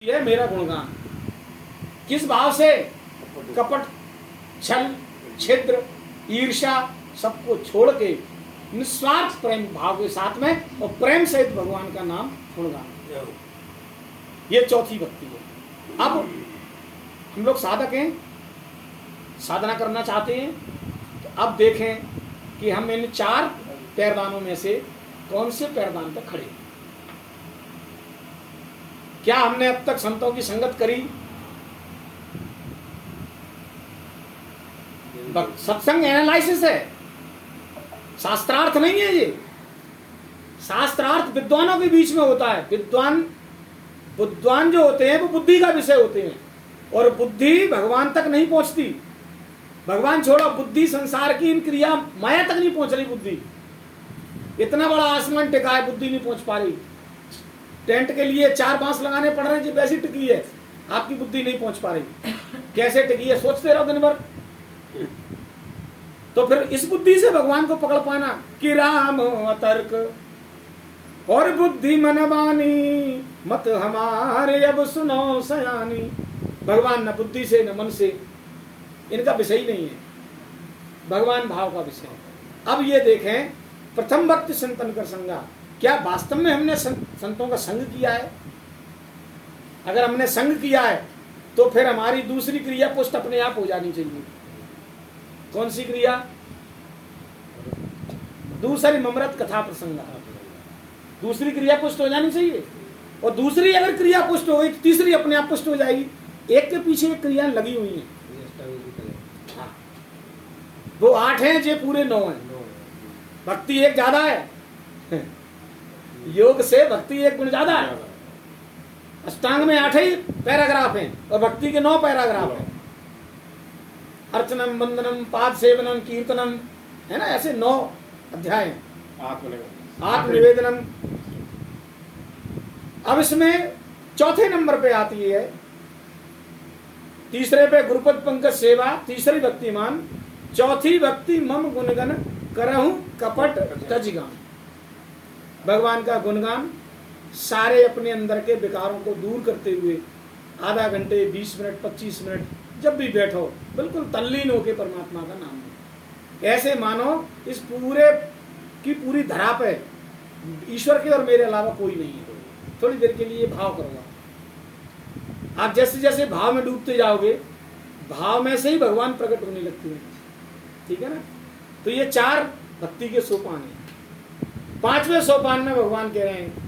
यह मेरा गुणगान। किस भाव से? कपट, छल, छिद्र, ईर्ष्या सबको छोड़ के निस्वार्थ प्रेम भाव के साथ में और प्रेम सहित भगवान का नाम गुणगान। ये चौथी भक्ति है। अब हम लोग साधक हैं, साधना करना चाहते हैं, तो अब देखें कि हम इन चार पैरदानों में से कौन से पैरदान पर खड़े हैं। क्या हमने अब तक संतों की संगत करी? सत्संग एनालिसिस है, शास्त्रार्थ नहीं है। ये शास्त्रार्थ विद्वानों के बीच में होता है। विद्वान जो होते हैं वो बुद्धि का विषय होते हैं, और बुद्धि भगवान तक नहीं पहुंचती। भगवान छोड़ो, बुद्धि संसार की इन क्रिया माया तक नहीं पहुंच रही। बुद्धि इतना बड़ा आसमान टिका है, बुद्धि नहीं पहुंच पा रही। टेंट के लिए 4 बांस लगाने पड़ रहे हैं जी, वैसी टिकी है, आपकी बुद्धि नहीं पहुंच पा रही। कैसे टिकी है? सोचते रहो दिन भर। तो फिर इस बुद्धि से भगवान को पकड़ पाना कि राम अतर्क और बुद्धि मनवानी, मत हमारे अब सुनो सयानी। भगवान न बुद्धि से न मन से, इनका विषय ही नहीं है, भगवान भाव का विषय है। अब ये देखें, प्रथम भक्ति संतन कर संगा। क्या वास्तव में हमने संतों का संग किया है? अगर हमने संग किया है तो फिर हमारी दूसरी क्रिया पुष्ट अपने आप हो जानी चाहिए। कौन सी क्रिया? दूसरी ममृत कथा प्रसंगा, दूसरी क्रिया पुष्ट हो जानी चाहिए। और दूसरी अगर क्रिया पुष्ट हो गई तो तीसरी अपने आप पुष्ट हो जाएगी। एक के पीछे एक क्रिया लगी हुई है। हाँ। वो 8 हैं, जे पूरे 9 हैं। भक्ति एक ज्यादा है, योग से भक्ति एक गुण ज्यादा है। अष्टांग में 8 ही पैराग्राफ हैं और भक्ति के 9 पैराग्राफ हैं। अर्चनम, वंदनम, पाद सेवनम, कीर्तनम, है ना, ऐसे 9 अध्याय। आत्मनिवेदनम। अब इसमें चौथे नंबर पे आती है, तीसरे पे गुरुपद पंकज सेवा, तीसरी भक्तिमान, चौथी भक्ति मम गुणगन करहूं कपट तजगान। भगवान का गुणगान सारे अपने अंदर के विकारों को दूर करते हुए आधा घंटे, 20 मिनट, 25 मिनट जब भी बैठो, बिल्कुल तल्लीन होकर परमात्मा का नाम लो। ऐसे मानो इस पूरे की पूरी धरा पे ईश्वर के और मेरे अलावा कोई नहीं है। थोड़ी देर के लिए भाव करो। आप जैसे जैसे भाव में डूबते जाओगे, भाव में से ही भगवान प्रकट होने लगते हैं। ठीक है ना? तो ये 4 भक्ति के सोपान हैं। 5वें सोपान में भगवान कह रहे हैं